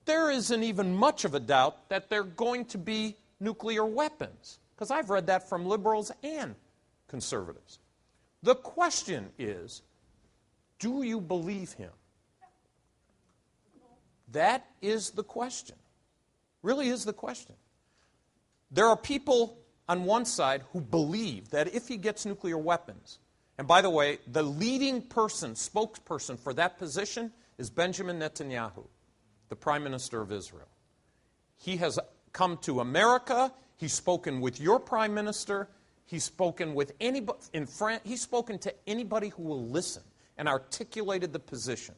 There isn't even much of a doubt that they're going to be nuclear weapons, because I've read that from liberals and conservatives. The question is, do you believe him? That is the question. Really is the question. There are people on one side who believe that if he gets nuclear weapons, and by the way, the leading spokesperson for that position is Benjamin Netanyahu, the Prime Minister of Israel. He has come to America. He's spoken with your Prime Minister. He's spoken with anybody in France. He's spoken to anybody who will listen and articulated the position.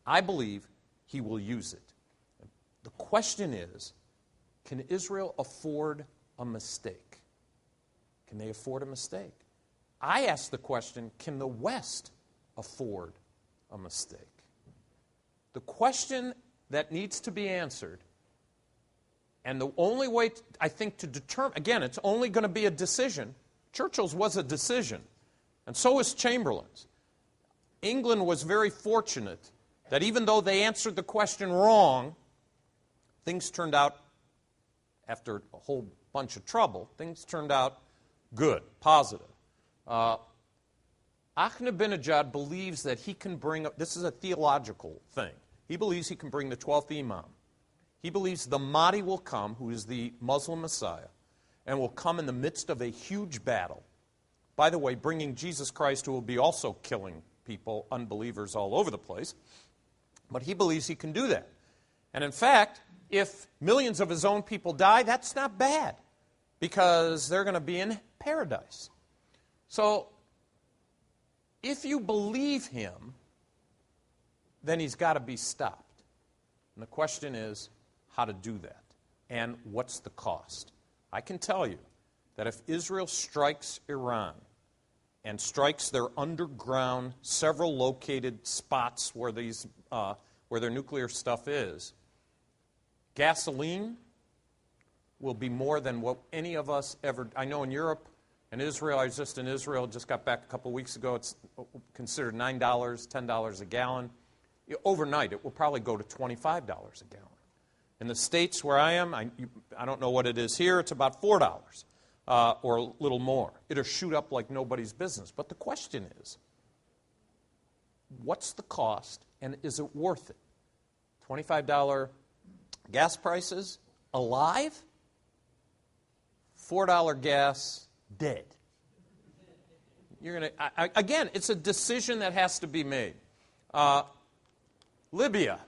I believe he will use it. The question is, can Israel afford a mistake? Can they afford a mistake? I ask the question, can the West afford a mistake? The question that needs to be answered, and the only way, I think, to determine, again, it's only going to be a decision. Churchill's was a decision, and so is Chamberlain's. England was very fortunate that even though they answered the question wrong, things turned out, after a whole bunch of trouble, things turned out good, positive. Ahmadinejad believes that he can bring, this is a theological thing, he believes he can bring the 12th Imam. He believes the Mahdi will come, who is the Muslim Messiah, and will come in the midst of a huge battle. By the way, bringing Jesus Christ, who will be also killing people, unbelievers all over the place. But he believes he can do that. And in fact, if millions of his own people die, that's not bad, because they're going to be in paradise. So, if you believe him, then he's got to be stopped. And the question is, how to do that, and what's the cost? I can tell you that if Israel strikes Iran and strikes their underground, several located spots where their nuclear stuff is, gasoline will be more than what any of us ever... I know in Europe and Israel, I was just in Israel, just got back a couple weeks ago, it's considered $9, $10 a gallon. Overnight, it will probably go to $25 a gallon. In the States where I am, I don't know what it is here, it's about $4 or a little more. It'll shoot up like nobody's business. But the question is, what's the cost, and is it worth it? $25 gas prices, alive? $4 gas, dead. You're going to again, it's a decision that has to be made. Libya.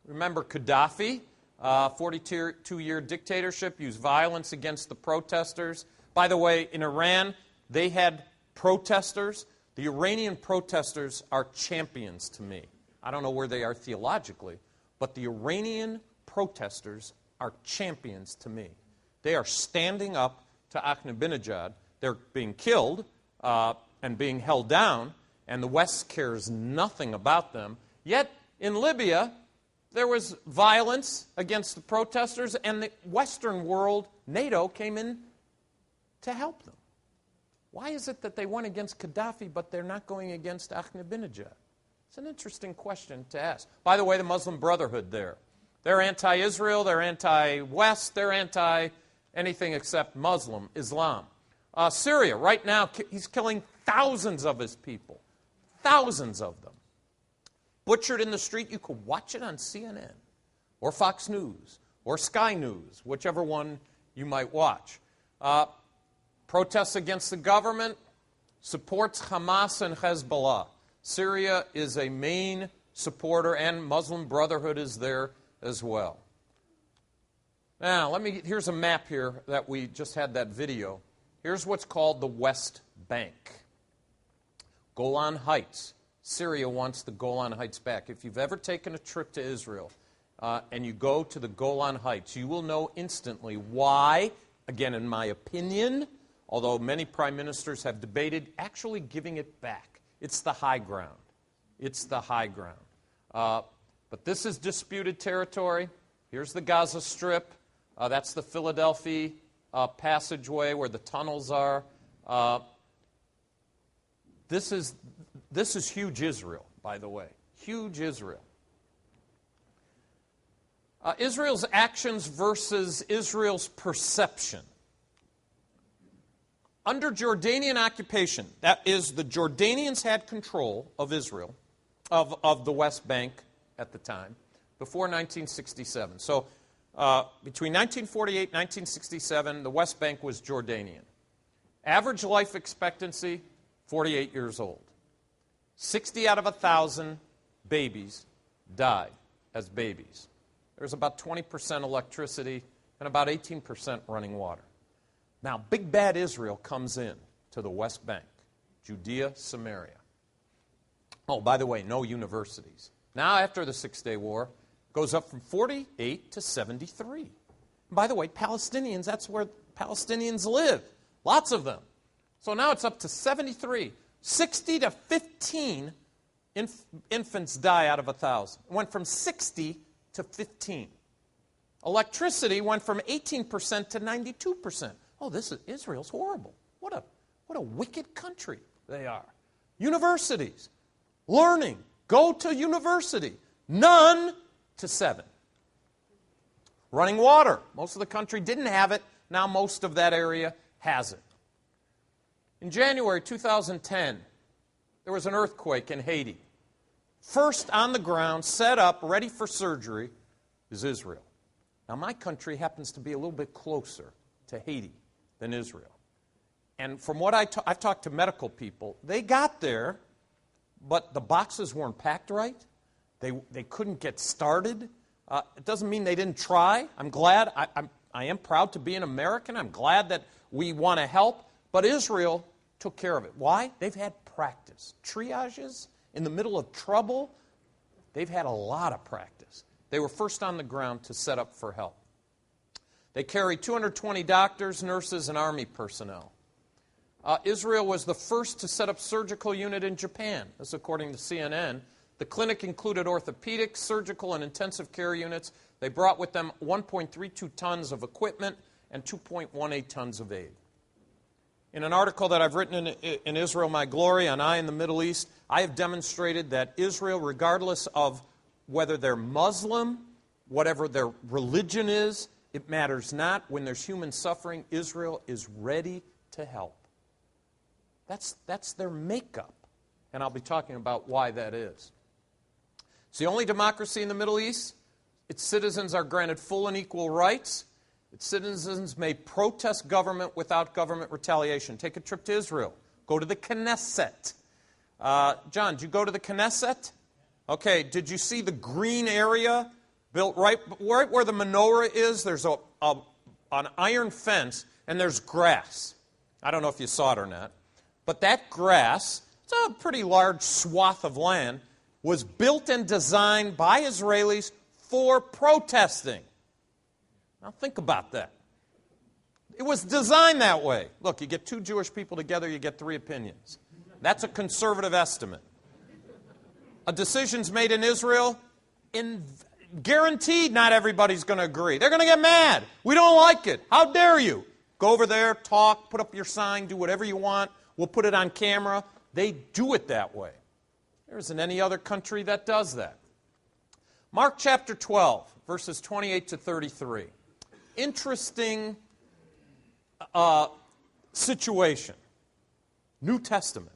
Remember Gaddafi, 42-year dictatorship, used violence against the protesters. By the way, in Iran, they had protesters. The Iranian protesters are champions to me. I don't know where they are theologically, but the Iranian protesters are champions to me. They are standing up to Ahmadinejad. They're being killed and being held down, and the West cares nothing about them. Yet, in Libya, there was violence against the protesters, and the Western world, NATO, came in to help them. Why is it that they went against Gaddafi, but they're not going against Ahmadinejad? It's an interesting question to ask. By the way, the Muslim Brotherhood there. They're anti-Israel, they're anti-West, they're anti-anything except Muslim, Islam. Syria, right now, he's killing thousands of his people. Thousands of them. Butchered in the street. You could watch it on CNN or Fox News or Sky News, whichever one you might watch. Protests against the government, supports Hamas and Hezbollah. Syria is a main supporter, and Muslim Brotherhood is there as well. Now, here's a map here that we just had that video. Here's what's called the West Bank. Golan Heights. Syria wants the Golan Heights back. If you've ever taken a trip to Israel and you go to the Golan Heights, you will know instantly why, again, in my opinion, although many prime ministers have debated actually giving it back. It's the high ground. It's the high ground. But this is disputed territory. Here's the Gaza Strip. That's the Philadelphia passageway where the tunnels are. This is huge Israel, by the way. Huge Israel. Israel's actions versus Israel's perception. Under Jordanian occupation, that is, the Jordanians had control of Israel, of the West Bank at the time, before 1967. So between 1948 and 1967, the West Bank was Jordanian. Average life expectancy, 48 years old. 60 out of 1,000 babies died as babies. There's about 20% electricity and about 18% running water. Now, big bad Israel comes in to the West Bank, Judea, Samaria. Oh, by the way, no universities. Now, after the Six-Day War, it goes up from 48 to 73. And by the way, Palestinians, that's where Palestinians live. Lots of them. So now it's up to 73. 60 to 15 infants die out of 1,000. It went from 60 to 15. Electricity went from 18% to 92%. Oh, Israel's horrible. What a wicked country they are. Universities, learning, go to university. None to 7. Running water. Most of the country didn't have it. Now most of that area has it. In January 2010, there was an earthquake in Haiti. First on the ground, set up, ready for surgery, is Israel. Now, my country happens to be a little bit closer to Haiti than Israel. And from what I've talked to medical people, they got there, but the boxes weren't packed right. They couldn't get started. It doesn't mean they didn't try. I'm glad. I am proud to be an American. I'm glad that we want to help. But Israel took care of it. Why? They've had practice. Triages in the middle of trouble, they've had a lot of practice. They were first on the ground to set up for help. They carried 220 doctors, nurses, and army personnel. Israel was the first to set up surgical unit in Japan. This according to CNN. The clinic included orthopedic, surgical, and intensive care units. They brought with them 1.32 tons of equipment and 2.18 tons of aid. In an article that I've written in Israel, My Glory, on I in the Middle East, I have demonstrated that Israel, regardless of whether they're Muslim, whatever their religion is, it matters not. When there's human suffering, Israel is ready to help. That's their makeup. And I'll be talking about why that is. It's the only democracy in the Middle East. Its citizens are granted full and equal rights. Its citizens may protest government without government retaliation. Take a trip to Israel. Go to the Knesset. John, did you go to the Knesset? Okay, did you see the green area built right where the menorah is. There's an iron fence, and there's grass. I don't know if you saw it or not. But that grass, it's a pretty large swath of land, was built and designed by Israelis for protesting. Now think about that. It was designed that way. Look, you get two Jewish people together, you get three opinions. That's a conservative estimate. A decision's made in Israel, guaranteed not everybody's going to agree. They're going to get mad. We don't like it. How dare you? Go over there, talk, put up your sign, do whatever you want. We'll put it on camera. They do it that way. There isn't any other country that does that. Mark chapter 12, verses 28 to 33. Interesting situation. New Testament.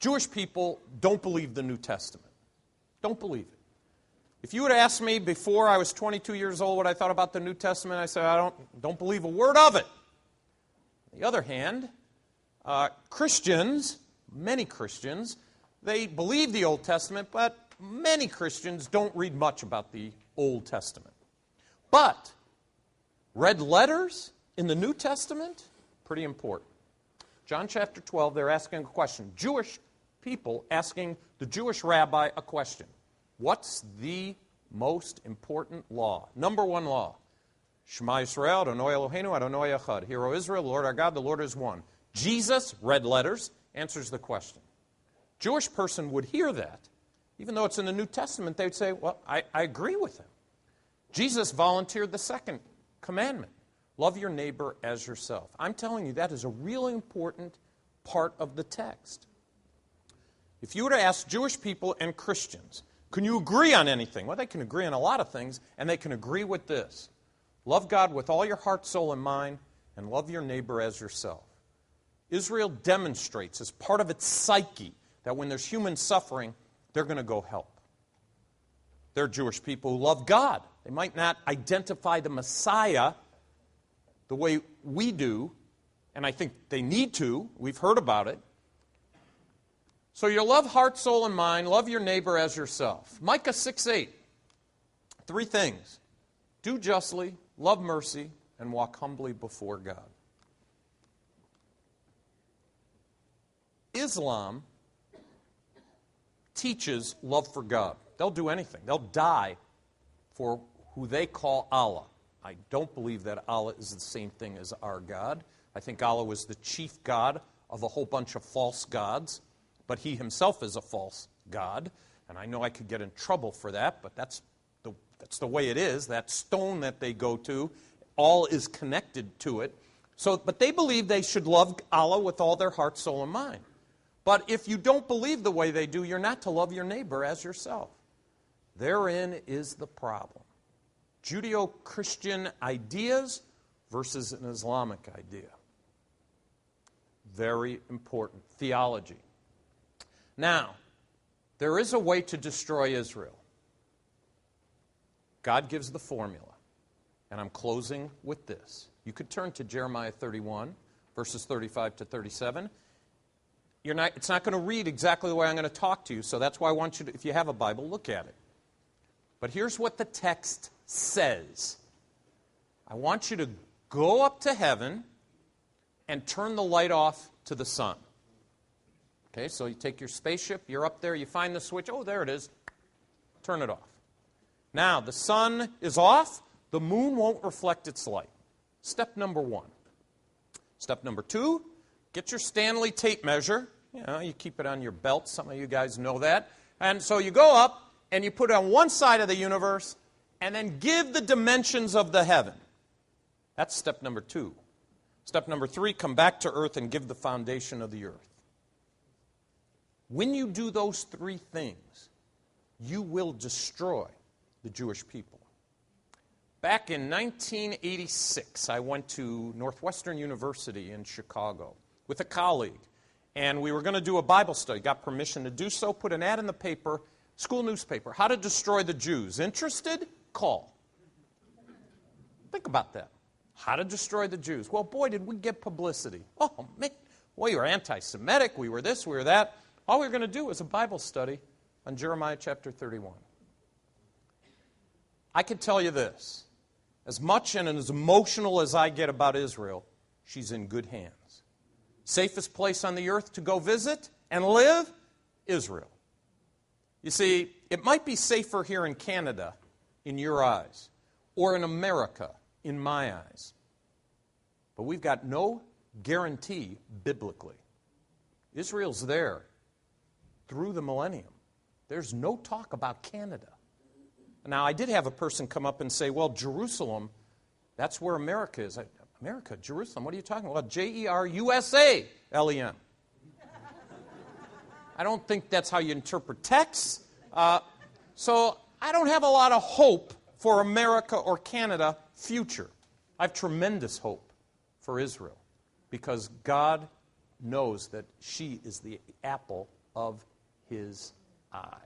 Jewish people don't believe the New Testament. Don't believe it. If you would have asked me before I was 22 years old what I thought about the New Testament, I said, I don't believe a word of it. On the other hand, Christians, many Christians, they believe the Old Testament, but many Christians don't read much about the Old Testament. But red letters in the New Testament, pretty important. John chapter 12, they're asking a question. Jewish people asking the Jewish rabbi a question. What's the most important law? Number one law. Shema Yisrael, Adonai Eloheinu, Adonai Echad. Hear, O Israel, the Lord our God, the Lord is one. Jesus, red letters, answers the question. Jewish person would hear that. Even though it's in the New Testament, they'd say, well, I agree with him. Jesus volunteered the second commandment. Love your neighbor as yourself. I'm telling you, that is a really important part of the text. If you were to ask Jewish people and Christians, can you agree on anything? Well, they can agree on a lot of things, and they can agree with this. Love God with all your heart, soul, and mind, and love your neighbor as yourself. Israel demonstrates as part of its psyche that when there's human suffering, they're going to go help. They're Jewish people who love God. They might not identify the Messiah the way we do, and I think they need to. We've heard about it. So you love heart, soul, and mind. Love your neighbor as yourself. Micah 6:8. Three things. Do justly, love mercy, and walk humbly before God. Islam teaches love for God. They'll do anything. They'll die for who they call Allah. I don't believe that Allah is the same thing as our God. I think Allah was the chief God of a whole bunch of false gods, but he himself is a false god. And I know I could get in trouble for that, but that's the way it is. That stone that they go to, all is connected to it. But they believe they should love Allah with all their heart, soul, and mind. But if you don't believe the way they do, you're not to love your neighbor as yourself. Therein is the problem. Judeo-Christian ideas versus an Islamic idea. Very important. Theology. Now, there is a way to destroy Israel. God gives the formula. And I'm closing with this. You could turn to Jeremiah 31, verses 35 to 37. It's not going to read exactly the way I'm going to talk to you, so that's why I want you to, if you have a Bible, look at it. But here's what the text says. I want you to go up to heaven and turn the light off to the sun. Okay, so you take your spaceship, you're up there, you find the switch. Oh, there it is. Turn it off. Now, the sun is off. The moon won't reflect its light. Step number one. Step number two, get your Stanley tape measure. You keep it on your belt. Some of you guys know that. And so you go up and you put it on one side of the universe and then give the dimensions of the heaven. That's step number two. Step number three, come back to earth and give the foundation of the earth. When you do those three things, you will destroy the Jewish people. Back in 1986, I went to Northwestern University in Chicago with a colleague, and we were going to do a Bible study. Got permission to do so, put an ad in the paper, school newspaper, how to destroy the Jews. Interested? Call. Think about that. How to destroy the Jews. Well, boy, did we get publicity. Oh, man, we were anti-Semitic, we were this, we were that. All we were going to do was a Bible study on Jeremiah chapter 31. I can tell you this. As much and as emotional as I get about Israel, she's in good hands. Safest place on the earth to go visit and live? Israel. You see, it might be safer here in Canada, in your eyes, or in America, in my eyes. But we've got no guarantee biblically. Israel's there through the millennium. There's no talk about Canada. Now, I did have a person come up and say, well, Jerusalem, that's where America is. America, Jerusalem, what are you talking about? Jerusalem. I don't think that's how you interpret texts. So I don't have a lot of hope for America or Canada future. I have tremendous hope for Israel because God knows that she is the apple of His eye.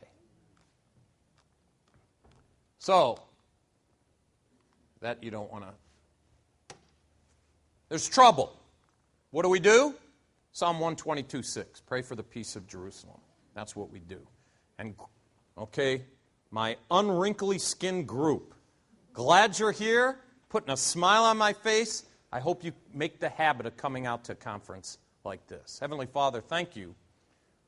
So, that you don't want to. There's trouble. What do? Psalm 122:6. Pray for the peace of Jerusalem. That's what we do. And, okay, my unwrinkly skinned group, glad you're here, putting a smile on my face. I hope you make the habit of coming out to a conference like this. Heavenly Father, thank you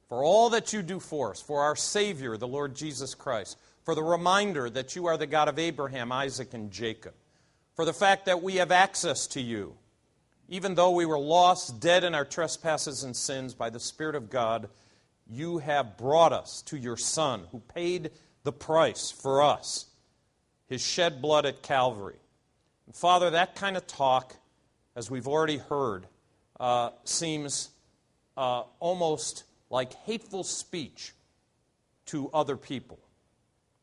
for all that you do for us, for our Savior, the Lord Jesus Christ, for the reminder that you are the God of Abraham, Isaac, and Jacob, for the fact that we have access to you. Even though we were lost, dead in our trespasses and sins, by the Spirit of God, you have brought us to your Son, who paid the price for us, His shed blood at Calvary. And Father, that kind of talk, as we've already heard, seems almost like hateful speech to other people.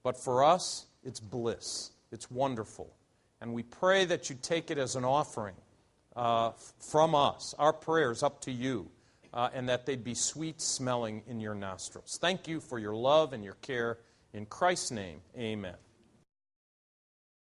But for us, it's bliss. It's wonderful. And we pray that you take it as an offering from us, our prayers up to you, and that they'd be sweet-smelling in your nostrils. Thank you for your love and your care. In Christ's name, amen.